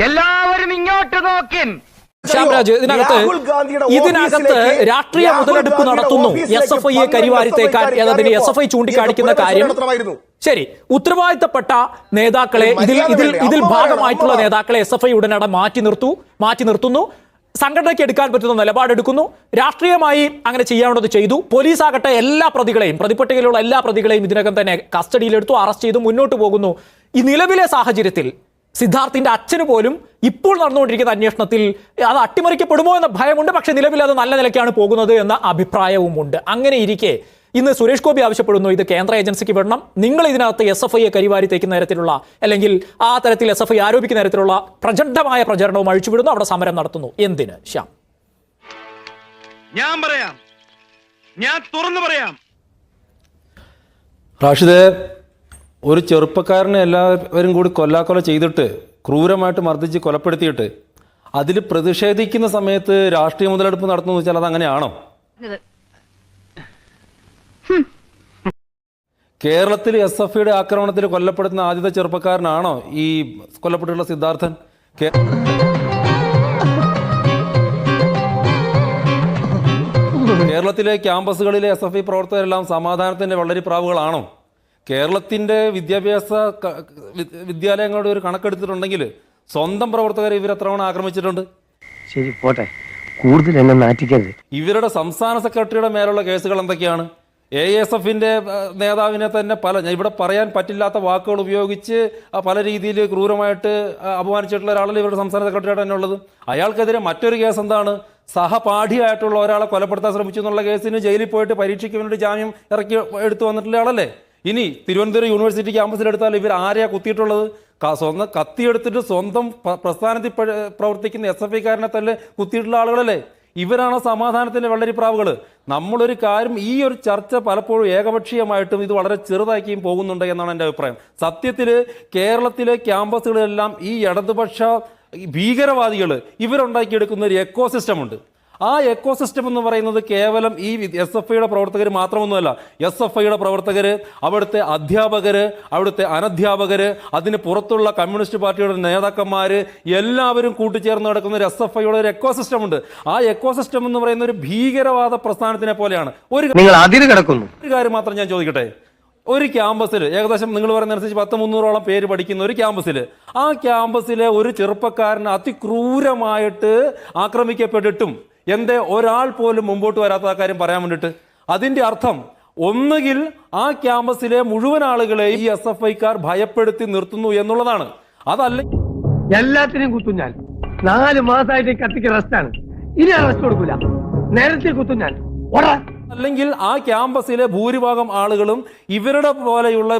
എല്ലാവരും ഇങ്ങോട്ട് നോക്കിൻ. ശ്യാംരാജ്, ഇതിനകത്ത് രാഷ്ട്രീയ മുതലെടുപ്പ് നടത്തുന്നു. SFI കരിവാരിത്തേക്കാൻ എന്നതിന് SFI ചൂണ്ടിക്കാണിക്കുന്ന കാര്യം ശരി, ഉത്തരവാദിത്തപ്പെട്ട നേതാക്കളെ ഇതിൽ ഭാഗമായിട്ടുള്ള നേതാക്കളെ SFI ഉടനടി മാറ്റി നിർത്തുന്നു. സംഘടനയ്ക്ക് എടുക്കാൻ പറ്റുന്ന നിലപാടെടുക്കുന്നു. രാഷ്ട്രീയമായി അങ്ങനെ ചെയ്യാവുന്നത് ചെയ്തു. പോലീസ് ആകട്ടെ എല്ലാ പ്രതികളെയും, പ്രതിപട്ടികയിലുള്ള എല്ലാ പ്രതികളെയും ഇതിനകം തന്നെ കസ്റ്റഡിയിലെടുത്തു, അറസ്റ്റ് ചെയ്തു, മുന്നോട്ട് പോകുന്നു. ഈ നിലവിലെ സാഹചര്യത്തിൽ സിദ്ധാർത്ഥിന്റെ അച്ഛന് പോലും ഇപ്പോൾ നടന്നുകൊണ്ടിരിക്കുന്ന അന്വേഷണത്തിൽ അത് അട്ടിമറിക്കപ്പെടുമോ എന്ന ഭയമുണ്ട്. പക്ഷെ നിലവിൽ അത് നല്ല നിലയ്ക്കാണ് പോകുന്നത് എന്ന അഭിപ്രായവുമുണ്ട്. അങ്ങനെ ഇരിക്കെ ഇന്ന് സുരേഷ് ഗോപി ആവശ്യപ്പെടുന്നു, ഇത് കേന്ദ്ര ഏജൻസിക്ക് വിടണം. നിങ്ങൾ ഇതിനകത്ത് SFI കരിവാരി തേക്കുന്ന തരത്തിലുള്ള, അല്ലെങ്കിൽ ആ തരത്തിൽ SFI ആരോപിക്കുന്ന തരത്തിലുള്ള പ്രചണ്ഡമായ പ്രചരണവും അഴിച്ചുവിടുന്നു. അവിടെ സമരം നടത്തുന്നു. എന്തിന്? ശ്യാം, ഞാൻ തുറന്നു പറയാം. റാഷിദേ, ഒരു ചെറുപ്പക്കാരനെ എല്ലാവരും കൂടി കൊല്ലാക്കൊല ചെയ്തിട്ട് ക്രൂരമായിട്ട് മർദ്ദിച്ച് കൊലപ്പെടുത്തിയിട്ട് അതിൽ പ്രതിഷേധിക്കുന്ന സമയത്ത് രാഷ്ട്രീയ മുതലെടുപ്പ് നടത്തുന്നു വെച്ചാൽ അത് അങ്ങനെയാണോ? കേരളത്തിൽ SFIയുടെ ആക്രമണത്തിൽ കൊല്ലപ്പെടുന്ന ആദ്യത്തെ ചെറുപ്പക്കാരനാണോ ഈ കൊല്ലപ്പെട്ടിട്ടുള്ള സിദ്ധാർത്ഥൻ? കേരളത്തിലെ ക്യാമ്പസുകളിലെ SFI പ്രവർത്തകരെല്ലാം സമാധാനത്തിന്റെ വെള്ളരിപ്രാവുകളാണോ? കേരളത്തിന്റെ വിദ്യാലയങ്ങളുടെ ഒരു കണക്കെടുത്തിട്ടുണ്ടെങ്കിൽ സ്വന്തം പ്രവർത്തകരെ ഇവർ എത്ര തവണ ആക്രമിച്ചിട്ടുണ്ട്? ശരി, പോട്ടെ, കൂടുതൽ എന്നെ നാറ്റിക്കരുത്. ഇവരുടെ സംസ്ഥാന സെക്രട്ടറിയുടെ മേലുള്ള കേസുകൾ എന്തൊക്കെയാണ്? ASFന്റെ നേതാവിനെ തന്നെ ഇവിടെ പറയാൻ പറ്റില്ലാത്ത വാക്കുകൾ ഉപയോഗിച്ച് പല രീതിയിൽ ക്രൂരമായിട്ട് അപമാനിച്ചിട്ടുള്ള ഒരാളല്ലേ ഇവരുടെ സംസ്ഥാന സെക്രട്ടറിയായിട്ട് തന്നെ ഉള്ളത്. അയാൾക്കെതിരെ മറ്റൊരു കേസ് എന്താണ്? സഹപാഠിയായിട്ടുള്ള ഒരാളെ കൊലപ്പെടുത്താൻ ശ്രമിച്ചു എന്നുള്ള കേസിന് ജയിലിൽ പോയിട്ട് പരീക്ഷയ്ക്ക് വേണ്ടി ജാമ്യം എടുത്തു വന്നിട്ടുള്ള ആളല്ലേ. ഇനി തിരുവനന്തപുരം യൂണിവേഴ്സിറ്റി ക്യാമ്പസിലെടുത്താൽ ഇവർ ആരെയാ കുത്തിയിട്ടുള്ളത്? സ്വന്തം കത്തിയെടുത്തിട്ട് സ്വന്തം പ്രസ്ഥാനത്തിൽ പ്രവർത്തിക്കുന്ന SFIക്കാരനെ തന്നെ കുത്തിയിട്ടുള്ള ആളുകളല്ലേ. ഇവരാണ് സമാധാനത്തിന്റെ വെള്ളരിപ്രാവുകൾ. നമ്മളൊരു കാര്യം, ഈ ഒരു ചർച്ച പലപ്പോഴും ഏകപക്ഷീയമായിട്ടും ഇത് വളരെ ചെറുതാക്കിയും പോകുന്നുണ്ട് എന്നാണ് എൻ്റെ അഭിപ്രായം. സത്യത്തിൽ കേരളത്തിലെ ക്യാമ്പസുകളിലെല്ലാം ഈ ഇടതുപക്ഷ ഭീകരവാദികൾ ഇവരുണ്ടാക്കിയെടുക്കുന്ന ഒരു എക്കോസിസ്റ്റം ഉണ്ട്. ആ എക്കോസിസ്റ്റം എന്ന് പറയുന്നത് കേവലം ഈ SFIയുടെ പ്രവർത്തകർ മാത്രമൊന്നുമല്ല. SFIയുടെ പ്രവർത്തകർ, അവിടുത്തെ അധ്യാപകർ, അവിടുത്തെ അനധ്യാപകർ, അതിന് പുറത്തുള്ള കമ്മ്യൂണിസ്റ്റ് പാർട്ടിയുടെ നേതാക്കന്മാർ എല്ലാവരും കൂട്ടിച്ചേർന്ന് നടക്കുന്ന ഒരു SFIയുടെ ഒരു എക്കോസിസ്റ്റം ഉണ്ട്. ആ എക്കോസിസ്റ്റം എന്ന് പറയുന്ന ഒരു ഭീകരവാദ പ്രസ്ഥാനത്തിനെ പോലെയാണ്. നിങ്ങൾ അതിര് കിടക്കുന്നു. ഒരു കാര്യം മാത്രം ഞാൻ ചോദിക്കട്ടെ. ഒരു ക്യാമ്പസിൽ ഏകദേശം നിങ്ങൾ പറയുന്നതനുസരിച്ച് 100-300ഓളം പേര് പഠിക്കുന്ന ഒരു ക്യാമ്പസിൽ, ആ ക്യാമ്പസിലെ ഒരു ചെറുപ്പക്കാരൻ അതിക്രൂരമായിട്ട് ആക്രമിക്കപ്പെട്ടിട്ടും എന്തേ ഒരാൾ പോലും മുമ്പോട്ട് വരാത്ത ആ കാര്യം പറയാൻ വേണ്ടിയിട്ട്? അതിൻ്റെ അർത്ഥം ഒന്നുകിൽ ആ ക്യാമ്പസിലെ മുഴുവൻ ആളുകളെയും ഈ SFIക്കാർ ഭയപ്പെടുത്തി നിർത്തുന്നു എന്നുള്ളതാണ്. അതല്ല, എല്ലാത്തിനെയും കുത്തും ഞാൻ. 4 മാസമായിട്ട് കത്തിക്ക് റെസ്റ്റാണ്. ഇനി റെസ്റ്റ് കൊടുക്കൂല, നേരത്തെ കുത്തും ഞാൻ. അല്ലെങ്കിൽ ആ ക്യാമ്പസിലെ ഭൂരിഭാഗം ആളുകളും ഇവരുടെ പോലെയുള്ള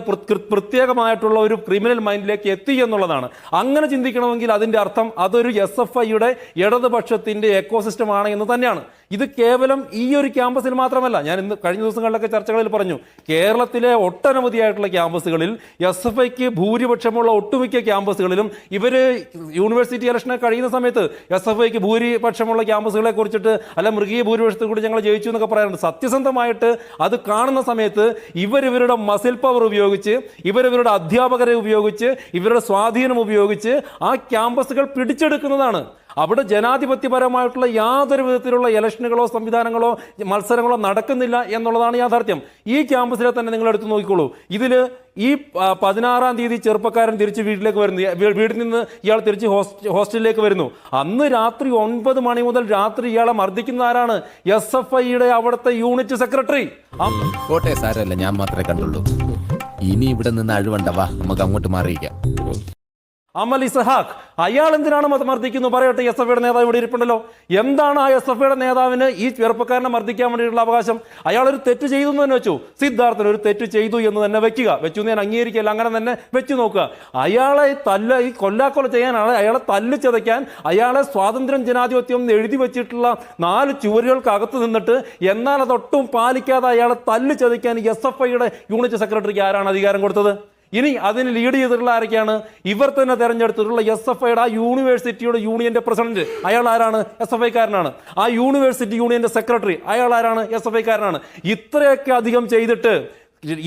പ്രത്യേകമായിട്ടുള്ള ഒരു ക്രിമിനൽ മൈൻഡിലേക്ക് എത്തി എന്നുള്ളതാണ്. അങ്ങനെ ചിന്തിക്കണമെങ്കിൽ അതിൻ്റെ അർത്ഥം അതൊരു SFIയുടെ ഇടതുപക്ഷത്തിന്റെ എക്കോസിസ്റ്റം ആണ് എന്ന് തന്നെയാണ്. ഇത് കേവലം ഈ ഒരു ക്യാമ്പസിൽ മാത്രമല്ല. ഞാൻ ഇന്ന് കഴിഞ്ഞ ദിവസങ്ങളിലൊക്കെ ചർച്ചകളിൽ പറഞ്ഞു, കേരളത്തിലെ ഒട്ടനവധിയായിട്ടുള്ള ക്യാമ്പസുകളിൽ SFIക്ക് ഭൂരിപക്ഷമുള്ള ഒട്ടുമിക്ക ക്യാമ്പസുകളിലും ഇവർ യൂണിവേഴ്സിറ്റി ഇലക്ഷനെ കഴിയുന്ന സമയത്ത് SFIക്ക് ഭൂരിപക്ഷമുള്ള ക്യാമ്പസുകളെ കുറിച്ചിട്ട് അല്ല മൃഗീയ ഭൂരിപക്ഷത്തെ കൂടി ഞങ്ങൾ ജയിച്ചു എന്നൊക്കെ പറയാറുണ്ട്. സത്യസന്ധമായിട്ട് അത് കാണുന്ന സമയത്ത് ഇവരുടെ മസിൽ പവർ ഉപയോഗിച്ച്, ഇവരുടെ അധ്യാപകരെ ഉപയോഗിച്ച്, ഇവരുടെ സ്വാധീനം ഉപയോഗിച്ച് ആ ക്യാമ്പസുകൾ പിടിച്ചെടുക്കുന്നതാണ്. അവിടെ ജനാധിപത്യപരമായിട്ടുള്ള യാതൊരു വിധത്തിലുള്ള ഇലക്ഷനുകളോ സംവിധാനങ്ങളോ മത്സരങ്ങളോ നടക്കുന്നില്ല എന്നുള്ളതാണ് യാഥാർത്ഥ്യം. ഈ ക്യാമ്പസിലെ തന്നെ നിങ്ങൾ എടുത്തു നോക്കിക്കോളൂ. ഇതിൽ ഈ 16-ാം തീയതി ചെറുപ്പക്കാരൻ തിരിച്ച് വീട്ടിലേക്ക് വരുന്നു. വീട്ടിൽ നിന്ന് ഇയാൾ തിരിച്ച് ഹോസ്റ്റലിലേക്ക് വരുന്നു. അന്ന് രാത്രി 9 മണി മുതൽ രാത്രി ഇയാളെ മർദ്ദിക്കുന്ന ആരാണ്? SFIയുടെ അവിടുത്തെ യൂണിറ്റ് സെക്രട്ടറി. കോട്ടെ സാരല്ല, ഞാൻ മാത്രമേ കണ്ടുള്ളൂ. ഇനി ഇവിടെ നിന്ന് അഴിവണ്ടവാ, നമുക്ക് അങ്ങോട്ട് മാറിയിക്കാം. അമൽ ഇസഹാഖ്, അയാൾ എന്തിനാണ് മർദ്ദിക്കുന്നു? പറയട്ടെ. SFIയുടെ നേതാവ് ഇവിടെ ഇരിപ്പുണ്ടല്ലോ. എന്താണ് ആ SFIയുടെ നേതാവിന് ഈ ചെറുപ്പക്കാരനെ മർദ്ദിക്കാൻ വേണ്ടിയിട്ടുള്ള അവകാശം? അയാൾ ഒരു തെറ്റ് ചെയ്തു എന്ന് തന്നെ വെച്ചു. സിദ്ധാർത്ഥൻ ഒരു തെറ്റ് ചെയ്തു എന്ന് തന്നെ വെച്ചു ഞാൻ അംഗീകരിക്കില്ല, അങ്ങനെ തന്നെ വെച്ചു നോക്കുക. അയാളെ ഈ കൊല്ലാക്കൊല ചെയ്യാനാണ്, അയാളെ തല്ല് ചതയ്ക്കാൻ, അയാളെ സ്വാതന്ത്ര്യം ജനാധിപത്യം എന്ന് എഴുതി വെച്ചിട്ടുള്ള 4 ചുവരുകൾക്കകത്ത് നിന്നിട്ട് എന്നാൽ അതൊട്ടും പാലിക്കാതെ അയാളെ തല്ല് ചതയ്ക്കാൻ SFIയുടെ യൂണിറ്റ് സെക്രട്ടറിക്ക് ആരാണ് അധികാരം കൊടുത്തത്? ഇനി അതിന് ലീഡ് ചെയ്തിട്ടുള്ള ആരൊക്കെയാണ്? ഇവർ തന്നെ തെരഞ്ഞെടുത്തിട്ടുള്ള SFIയുടെ ആ യൂണിവേഴ്സിറ്റിയുടെ യൂണിയന്റെ പ്രസിഡന്റ്, അയാൾ ആരാണ്? SFIക്കാരനാണ്. ആ യൂണിവേഴ്സിറ്റി യൂണിയന്റെ സെക്രട്ടറി, അയാൾ ആരാണ്? SFIക്കാരനാണ്. ഇത്രയൊക്കെ അധികം ചെയ്തിട്ട്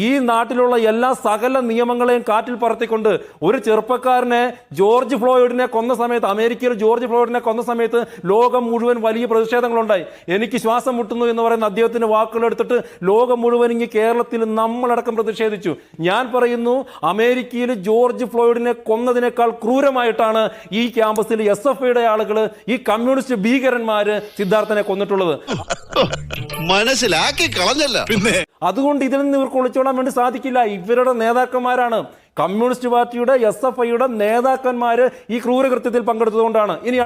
ഈ നാട്ടിലുള്ള എല്ലാ സകല നിയമങ്ങളെയും കാറ്റിൽ പറത്തിക്കൊണ്ട് ഒരു ചെറുപ്പക്കാരനെ ജോർജ് ഫ്ലോയിഡിനെ കൊന്ന സമയത്ത്, അമേരിക്കയിൽ ജോർജ് ഫ്ലോയിഡിനെ കൊന്ന സമയത്ത് ലോകം മുഴുവൻ വലിയ പ്രതിഷേധങ്ങളുണ്ടായി. എനിക്ക് ശ്വാസം മുട്ടുന്നു എന്ന് പറയുന്ന അദ്ദേഹത്തിന്റെ വാക്കുകൾ എടുത്തിട്ട് ലോകം മുഴുവൻ ഇങ്ങ് കേരളത്തിൽ നമ്മളടക്കം പ്രതിഷേധിച്ചു. ഞാൻ പറയുന്നു, അമേരിക്കയിൽ ജോർജ് ഫ്ലോയിഡിനെ കൊന്നതിനേക്കാൾ ക്രൂരമായിട്ടാണ് ഈ ക്യാമ്പസിൽ SFIയുടെ ആളുകൾ, ഈ കമ്മ്യൂണിസ്റ്റ് ഭീകരന്മാര് സിദ്ധാർത്ഥനെ കൊന്നിട്ടുള്ളത്. മനസ്സിലാക്കി കളഞ്ഞല്ല പിന്നെ. അതുകൊണ്ട് ഇതിൽ നിന്ന് ഇവർക്ക് ഒളിച്ചോടാൻ വേണ്ടി സാധിക്കില്ല. ഇവരുടെ നേതാക്കന്മാരാണ്, കമ്മ്യൂണിസ്റ്റ് പാർട്ടിയുടെ SFIയുടെ നേതാക്കന്മാര് ഈ ക്രൂരകൃത്യത്തിൽ പങ്കെടുത്തതുകൊണ്ടാണ്. ഇനി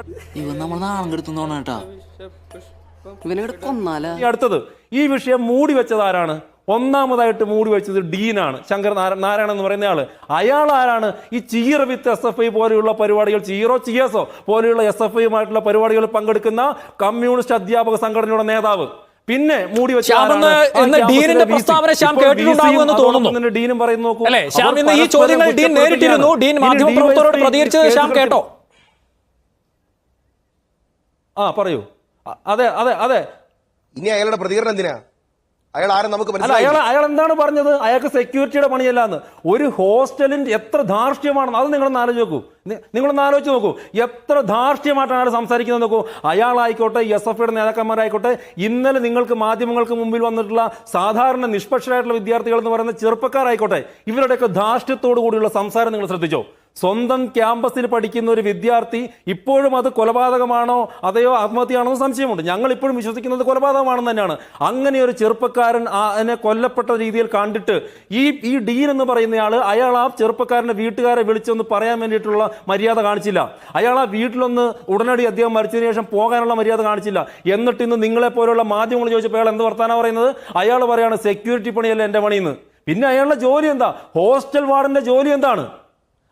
അടുത്തത്, ഈ വിഷയം മൂടി വെച്ചത് ആരാണ്? ഒന്നാമതായിട്ട് മൂടി വെച്ചത് ഡീനാണ്, ശങ്കർ നാരായണൻ എന്ന് പറയുന്ന ആള്. അയാൾ ആരാണ്? ഈ ചീറ വിത്ത് SFI പോലെയുള്ള പരിപാടികൾ, ചീയസോ പോലെയുള്ള SFIയുമായിട്ടുള്ള പരിപാടികളിൽ പങ്കെടുക്കുന്ന കമ്മ്യൂണിസ്റ്റ് അധ്യാപക സംഘടനയുടെ നേതാവ്. പിന്നെ മൂടി വെച്ച ഡീനിന്റെ പ്രസ്താവന ശ്യാം കേട്ടിട്ടുണ്ടാകുമെന്ന് തോന്നുന്നു. ഡീനും പറയുന്നു നോക്കൂ അല്ലേ ശ്യാം, ഇന്ന് ഈ ചോദ്യങ്ങൾ ഡീൻ നേരിട്ടിരുന്നു. ഡീൻ മാധ്യമപ്രവർത്തകരോട് പ്രതികരിച്ചത് ശ്യാം കേട്ടോ? പറയൂ. അതെ അതെ അതെ. ഇനി അയാളുടെ പ്രതികരണം എന്തിനാ? അയാൾ ആരും നമുക്ക് അയാൾ എന്താണ് പറഞ്ഞത്? അയാൾക്ക് സെക്യൂരിറ്റിയുടെ പണിയല്ലാന്ന്. ഒരു ഹോസ്റ്റലിൽ എത്ര ധാർഷ്ട്യമാണെന്ന് അത് നിങ്ങളൊന്ന് ആലോചിച്ച് നോക്കൂ. എത്ര ധാർഷ്ട്യമായിട്ടാണ് അയാൾ സംസാരിക്കുന്നത് നോക്കൂ. അയാളായിക്കോട്ടെ, SFIയുടെ നേതാക്കന്മാരായിക്കോട്ടെ, ഇന്നലെ നിങ്ങൾക്ക് മാധ്യമങ്ങൾക്ക് മുമ്പിൽ വന്നിട്ടുള്ള സാധാരണ നിഷ്പക്ഷരായിട്ടുള്ള വിദ്യാർത്ഥികൾ എന്ന് പറയുന്ന ചെറുപ്പക്കാരായിക്കോട്ടെ, ഇവരുടെയൊക്കെ ധാർഷ്ട്യത്തോടു കൂടിയുള്ള സംസാരം നിങ്ങൾ ശ്രദ്ധിച്ചോ? സ്വന്തം ക്യാമ്പസിൽ പഠിക്കുന്ന ഒരു വിദ്യാർത്ഥി ഇപ്പോഴും അത് കൊലപാതകമാണോ അതെയോ ആത്മഹത്യയാണോ എന്ന് സംശയമുണ്ട്. ഞങ്ങൾ ഇപ്പോഴും വിശ്വസിക്കുന്നത് കൊലപാതകമാണെന്ന് തന്നെയാണ്. അങ്ങനെ ഒരു ചെറുപ്പക്കാരൻ അതിനെ കൊല്ലപ്പെട്ട രീതിയിൽ കണ്ടിട്ട് ഈ ഡീൻ എന്ന് പറയുന്നയാൾ, അയാൾ ആ ചെറുപ്പക്കാരന്റെ വീട്ടുകാരെ വിളിച്ചൊന്ന് പറയാൻ വേണ്ടിയിട്ടുള്ള മര്യാദ കാണിച്ചില്ല. അയാൾ ആ വീട്ടിലൊന്ന് ഉടനടി അദ്ദേഹം മരിച്ചതിന് ശേഷം പോകാനുള്ള മര്യാദ കാണിച്ചില്ല. എന്നിട്ട് ഇന്ന് നിങ്ങളെ പോലുള്ള മാധ്യമങ്ങൾ ചോദിച്ചപ്പോൾ അയാൾ എന്ത് വർത്താനം പറയുന്നത്? അയാൾ പറയാണ് സെക്യൂരിറ്റി പണിയല്ല എൻ്റെ പണിയെന്ന്. പിന്നെ അയാളുടെ ജോലി എന്താ? ഹോസ്റ്റൽ വാർഡന്റെ ജോലി എന്താണ്?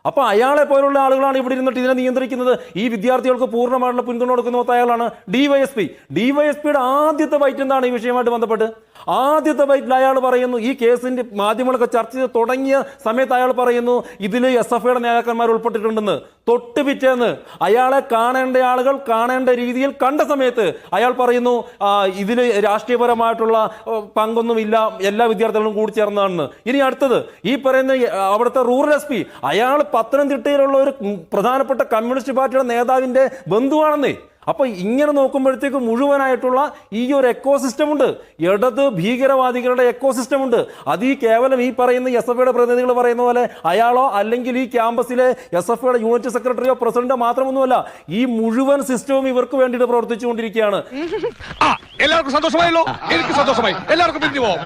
അപ്പൊ അയാളെ പോലുള്ള ആളുകളാണ് ഇവിടെ ഇരുന്നിട്ട് ഇതിനെ നിയന്ത്രിക്കുന്നത്. ഈ വിദ്യാർത്ഥികൾക്ക് പൂർണ്ണമായിട്ടുള്ള പിന്തുണ കൊടുക്കുന്ന അയാളാണ് ഡിവൈഎസ്പിയുടെ ആദ്യത്തെ ബൈറ്റ് എന്താണ് ഈ വിഷയമായിട്ട് ബന്ധപ്പെട്ട്? ആദ്യത്തെ ബൈറ്റിൽ അയാൾ പറയുന്നു, ഈ കേസിന്റെ മാധ്യമങ്ങളൊക്കെ ചർച്ച ചെയ്ത് തുടങ്ങിയ സമയത്ത് അയാൾ പറയുന്നു ഇതിൽ SFIയുടെ നേതാക്കന്മാർ ഉൾപ്പെട്ടിട്ടുണ്ടെന്ന്. തൊട്ട് പിറ്റേന്ന് അയാളെ കാണേണ്ട ആളുകൾ കാണേണ്ട രീതിയിൽ കണ്ട സമയത്ത് അയാൾ പറയുന്നു ഇതിൽ രാഷ്ട്രീയപരമായിട്ടുള്ള പങ്കൊന്നുമില്ല, എല്ലാ വിദ്യാർത്ഥികളും കൂടി ചേർന്നതാണെന്ന്. ഇനി അടുത്തത്, ഈ പറയുന്ന അവിടുത്തെ റൂറൽ SP, അയാൾ പത്തനംതിട്ടയിലുള്ള ഒരു പ്രധാനപ്പെട്ട കമ്മ്യൂണിസ്റ്റ് പാർട്ടിയുടെ നേതാവിന്റെ ബന്ധുവാണെന്നേ. അപ്പൊ ഇങ്ങനെ നോക്കുമ്പോഴത്തേക്ക് മുഴുവനായിട്ടുള്ള ഈ ഒരു എക്കോസിസ്റ്റം ഉണ്ട്, ഇടത് ഭീകരവാദികളുടെ എക്കോസിസ്റ്റം ഉണ്ട്. അത് ഈ കേവലം ഈ പറയുന്ന SFIയുടെ പ്രതിനിധികൾ പറയുന്ന പോലെ അയാളോ അല്ലെങ്കിൽ ഈ ക്യാമ്പസിലെ SFIയുടെ യൂണിറ്റ് സെക്രട്ടറിയോ പ്രസിഡന്റോ മാത്രമൊന്നുമല്ല, ഈ മുഴുവൻ സിസ്റ്റവും ഇവർക്ക് വേണ്ടിയിട്ട് പ്രവർത്തിച്ചുകൊണ്ടിരിക്കുകയാണ്. എല്ലാവർക്കും സന്തോഷമായല്ലോ? എനിക്ക് സന്തോഷമായി. എല്ലാവർക്കും പിരിഞ്ഞു പോവാം.